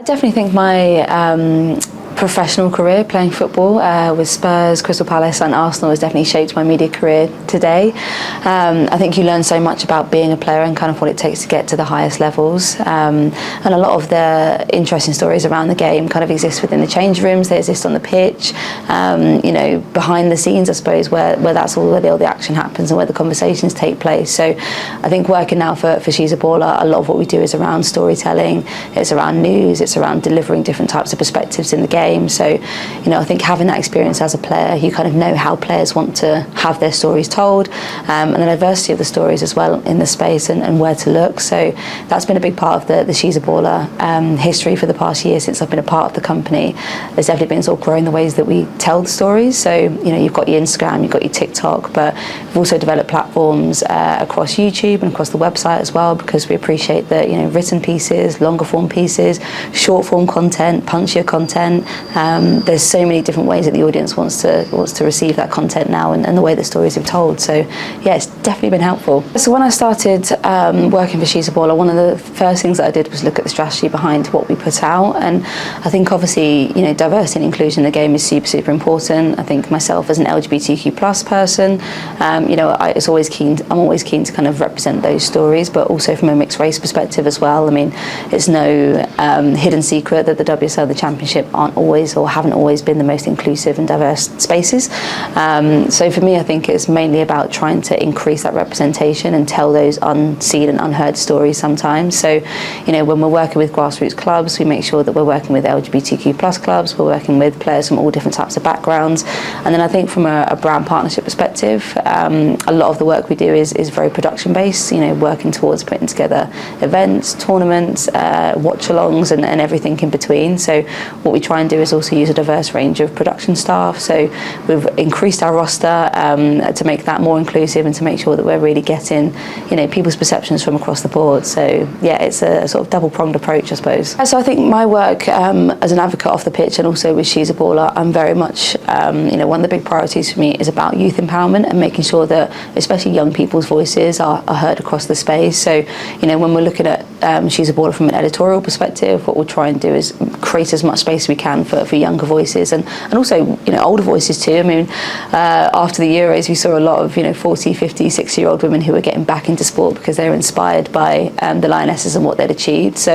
I definitely think my professional career playing football with Spurs, Crystal Palace and Arsenal has definitely shaped my media career today. I think you learn so much about being a player and kind of what it takes to get to the highest levels, and a lot of the interesting stories around the game kind of exist within the change rooms, they exist on the pitch, you know, behind the scenes I suppose, where that's all where all the action happens and where the conversations take place. So I think working now for She's a Baller, a lot of what we do is around storytelling, it's around news, it's around delivering different types of perspectives in the game. So, you know, I think having that experience as a player, you kind of know how players want to have their stories told, and the diversity of the stories as well in the space and where to look. So that's been a big part of the She's a Baller history for the past year since I've been a part of the company. There's definitely been sort of growing the ways that we tell the stories. So, you know, you've got your Instagram, you've got your TikTok, but we've also developed platforms across YouTube and across the website as well, because we appreciate that, you know, written pieces, longer form pieces, short form content, punchier content. There's so many different ways that the audience wants to receive that content now, and the way that stories are told. So yeah, it's definitely been helpful. So when I started working for She's a Baller, one of the first things that I did was look at the strategy behind what we put out, and I think obviously, you know, diversity and inclusion in the game is super important. I think myself as an LGBTQ plus person, you know, I'm always keen to kind of represent those stories, but also from a mixed race perspective as well. I mean, it's no hidden secret that the WSL, the Championship, aren't always or haven't always been the most inclusive and diverse spaces. So for me, I think it's mainly about trying to increase that representation and tell those unseen and unheard stories sometimes. So, you know, when we're working with grassroots clubs, we make sure that we're working with LGBTQ plus clubs, we're working with players from all different types of backgrounds. And then I think from a brand partnership perspective, a lot of the work we do is very production based, you know, working towards putting together events, tournaments, watch-alongs and everything in between. So what we try and do is also use a diverse range of production staff. So we've increased our roster to make that more inclusive and to make sure that we're really getting, you know, people's perceptions from across the board. So yeah, it's a sort of double-pronged approach, I suppose. So I think my work as an advocate off the pitch and also with She's a Baller, I'm very much, you know, one of the big priorities for me is about youth empowerment and making sure that especially young people's voices are heard across the space. So, you know, when we're looking at She's a Baller from an editorial perspective, what we'll try and do is create as much space as we can for younger voices and also, you know, older voices too. I mean, after the Euros, we saw a lot of, you know, 40, 50, 60-year-old women who were getting back into sport because they were inspired by the Lionesses and what they'd achieved. So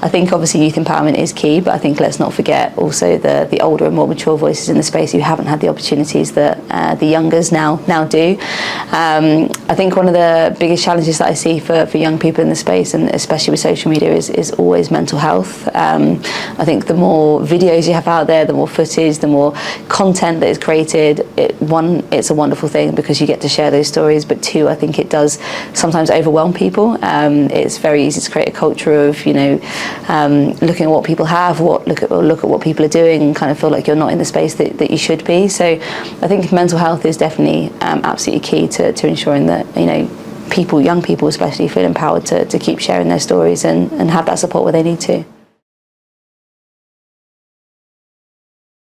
I think obviously youth empowerment is key, but I think let's not forget also the older and more mature voices in the space who haven't had the opportunities that the youngers now do. I think one of the biggest challenges that I see for young people in the space, and especially with social media, is always mental health. I think the more videos you have out there, the more footage, the more content that is created, it's a wonderful thing because you get to share those stories, but two, I think it does sometimes overwhelm people. It's very easy to create a culture of, you know, looking at what people have, look at what people are doing and kind of feel like you're not in the space that you should be. So I think mental health is definitely absolutely key to ensuring that, you know, young people especially, feel empowered to keep sharing their stories and have that support where they need to.